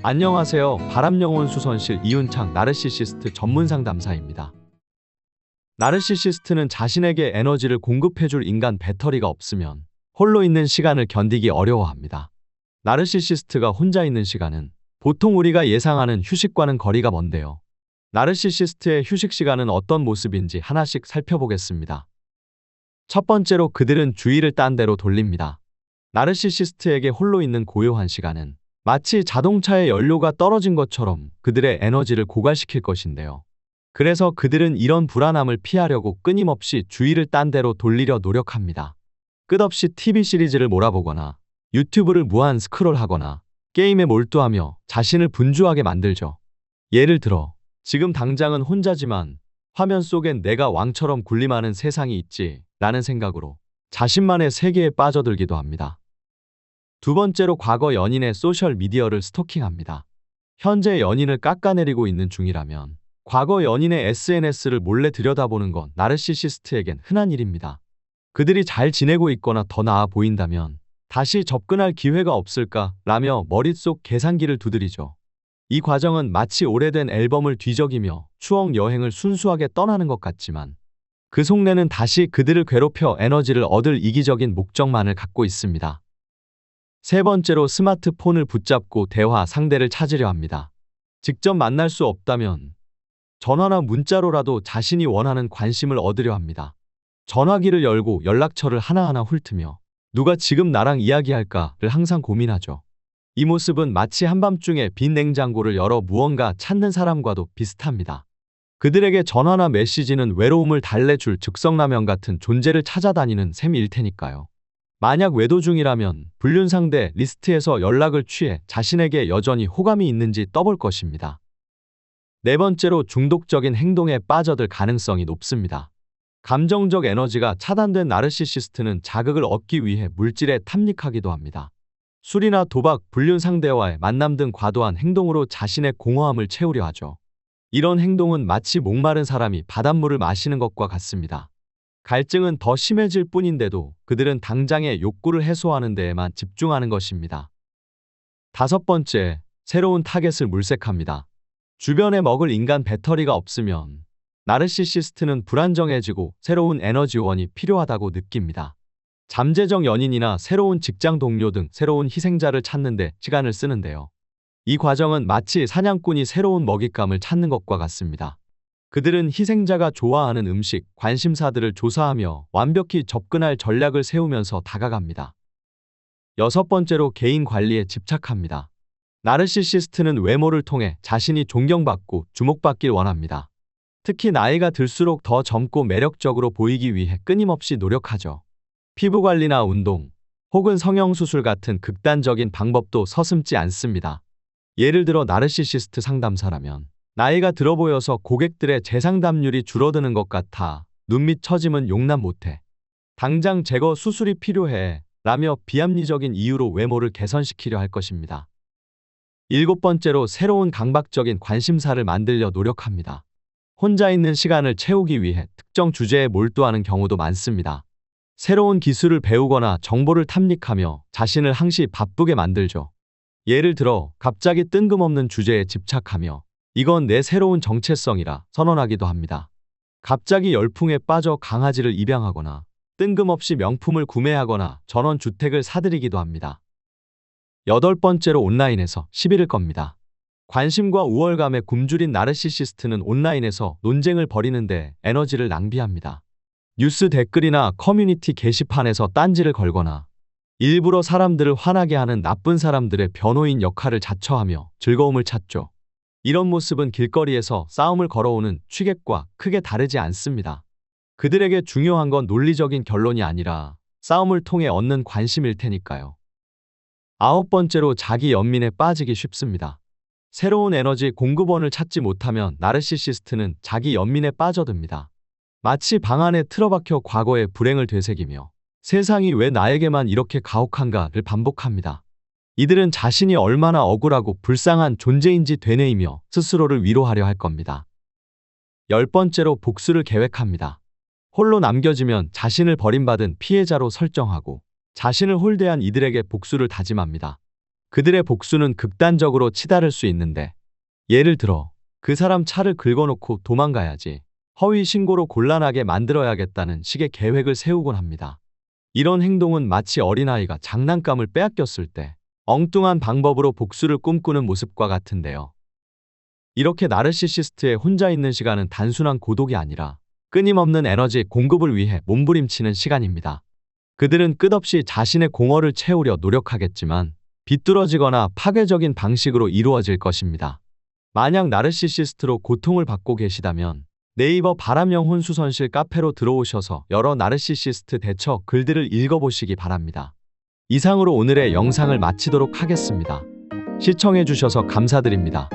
안녕하세요. 바람영혼 수선실 이윤창 나르시시스트 전문 상담사입니다. 나르시시스트는 자신에게 에너지를 공급해줄 인간 배터리가 없으면 홀로 있는 시간을 견디기 어려워합니다. 나르시시스트가 혼자 있는 시간은 보통 우리가 예상하는 휴식과는 거리가 먼데요. 나르시시스트의 휴식 시간은 어떤 모습인지 하나씩 살펴보겠습니다. 첫 번째로 그들은 주의를 딴 데로 돌립니다. 나르시시스트에게 홀로 있는 고요한 시간은 마치 자동차의 연료가 떨어진 것처럼 그들의 에너지를 고갈시킬 것인데요. 그래서 그들은 이런 불안함을 피하려고 끊임없이 주의를 딴 데로 돌리려 노력합니다. 끝없이 TV 시리즈를 몰아보거나 유튜브를 무한 스크롤하거나 게임에 몰두하며 자신을 분주하게 만들죠. 예를 들어 지금 당장은 혼자지만 화면 속엔 내가 왕처럼 군림하는 세상이 있지 라는 생각으로 자신만의 세계에 빠져들기도 합니다. 두 번째로 과거 연인의 소셜미디어를 스토킹합니다. 현재 연인을 깎아내리고 있는 중이라면 과거 연인의 SNS를 몰래 들여다보는 건 나르시시스트에겐 흔한 일입니다. 그들이 잘 지내고 있거나 더 나아 보인다면 다시 접근할 기회가 없을까 라며 머릿속 계산기를 두드리죠. 이 과정은 마치 오래된 앨범을 뒤적이며 추억 여행을 순수하게 떠나는 것 같지만 그 속내는 다시 그들을 괴롭혀 에너지를 얻을 이기적인 목적만을 갖고 있습니다. 세 번째로 스마트폰을 붙잡고 대화 상대를 찾으려 합니다. 직접 만날 수 없다면 전화나 문자로라도 자신이 원하는 관심을 얻으려 합니다. 전화기를 열고 연락처를 하나하나 훑으며 누가 지금 나랑 이야기할까를 항상 고민하죠. 이 모습은 마치 한밤중에 빈 냉장고를 열어 무언가 찾는 사람과도 비슷합니다. 그들에게 전화나 메시지는 외로움을 달래줄 즉석라면 같은 존재를 찾아다니는 셈일 테니까요. 만약 외도 중이라면 불륜상대 리스트에서 연락을 취해 자신에게 여전히 호감이 있는지 떠볼 것입니다. 네 번째로 중독적인 행동에 빠져들 가능성이 높습니다. 감정적 에너지가 차단된 나르시시스트는 자극을 얻기 위해 물질에 탐닉하기도 합니다. 술이나 도박, 불륜 상대와의 만남 등 과도한 행동으로 자신의 공허함을 채우려 하죠. 이런 행동은 마치 목마른 사람이 바닷물을 마시는 것과 같습니다. 갈증은 더 심해질 뿐인데도 그들은 당장의 욕구를 해소하는 데에만 집중하는 것입니다. 다섯 번째, 새로운 타겟을 물색합니다. 주변에 먹을 인간 배터리가 없으면 나르시시스트는 불안정해지고 새로운 에너지원이 필요하다고 느낍니다. 잠재적 연인이나 새로운 직장 동료 등 새로운 희생자를 찾는 데 시간을 쓰는데요. 이 과정은 마치 사냥꾼이 새로운 먹잇감을 찾는 것과 같습니다. 그들은 희생자가 좋아하는 음식, 관심사들을 조사하며 완벽히 접근할 전략을 세우면서 다가갑니다. 여섯 번째로 개인 관리에 집착합니다. 나르시시스트는 외모를 통해 자신이 존경받고 주목받길 원합니다. 특히 나이가 들수록 더 젊고 매력적으로 보이기 위해 끊임없이 노력하죠. 피부 관리나 운동, 혹은 성형수술 같은 극단적인 방법도 서슴지 않습니다. 예를 들어 나르시시스트 상담사라면 나이가 들어 보여서 고객들의 재상담률이 줄어드는 것 같아 눈 밑 처짐은 용납 못해. 당장 제거 수술이 필요해 라며 비합리적인 이유로 외모를 개선시키려 할 것입니다. 일곱 번째로 새로운 강박적인 관심사를 만들려 노력합니다. 혼자 있는 시간을 채우기 위해 특정 주제에 몰두하는 경우도 많습니다. 새로운 기술을 배우거나 정보를 탐닉하며 자신을 항시 바쁘게 만들죠. 예를 들어 갑자기 뜬금없는 주제에 집착하며 이건 내 새로운 정체성이라 선언하기도 합니다. 갑자기 열풍에 빠져 강아지를 입양하거나 뜬금없이 명품을 구매하거나 전원주택을 사들이기도 합니다. 여덟 번째로 온라인에서 시비를 겁니다. 관심과 우월감에 굶주린 나르시시스트는 온라인에서 논쟁을 벌이는데 에너지를 낭비합니다. 뉴스 댓글이나 커뮤니티 게시판에서 딴지를 걸거나 일부러 사람들을 화나게 하는 나쁜 사람들의 변호인 역할을 자처하며 즐거움을 찾죠. 이런 모습은 길거리에서 싸움을 걸어오는 취객과 크게 다르지 않습니다. 그들에게 중요한 건 논리적인 결론이 아니라 싸움을 통해 얻는 관심일 테니까요. 아홉 번째로 자기 연민에 빠지기 쉽습니다. 새로운 에너지 공급원을 찾지 못하면 나르시시스트는 자기 연민에 빠져듭니다. 마치 방 안에 틀어박혀 과거의 불행을 되새기며 세상이 왜 나에게만 이렇게 가혹한가를 반복합니다. 이들은 자신이 얼마나 억울하고 불쌍한 존재인지 되뇌이며 스스로를 위로하려 할 겁니다. 열 번째로 복수를 계획합니다. 홀로 남겨지면 자신을 버림받은 피해자로 설정하고 자신을 홀대한 이들에게 복수를 다짐합니다. 그들의 복수는 극단적으로 치달을 수 있는데, 예를 들어 그 사람 차를 긁어놓고 도망가야지, 허위 신고로 곤란하게 만들어야겠다는 식의 계획을 세우곤 합니다. 이런 행동은 마치 어린아이가 장난감을 빼앗겼을 때 엉뚱한 방법으로 복수를 꿈꾸는 모습과 같은데요. 이렇게 나르시시스트의 혼자 있는 시간은 단순한 고독이 아니라 끊임없는 에너지 공급을 위해 몸부림치는 시간입니다. 그들은 끝없이 자신의 공허를 채우려 노력하겠지만 비뚤어지거나 파괴적인 방식으로 이루어질 것입니다. 만약 나르시시스트로 고통을 받고 계시다면 네이버 바람영혼 수선실 카페로 들어오셔서 여러 나르시시스트 대처 글들을 읽어보시기 바랍니다. 이상으로 오늘의 영상을 마치도록 하겠습니다. 시청해주셔서 감사드립니다.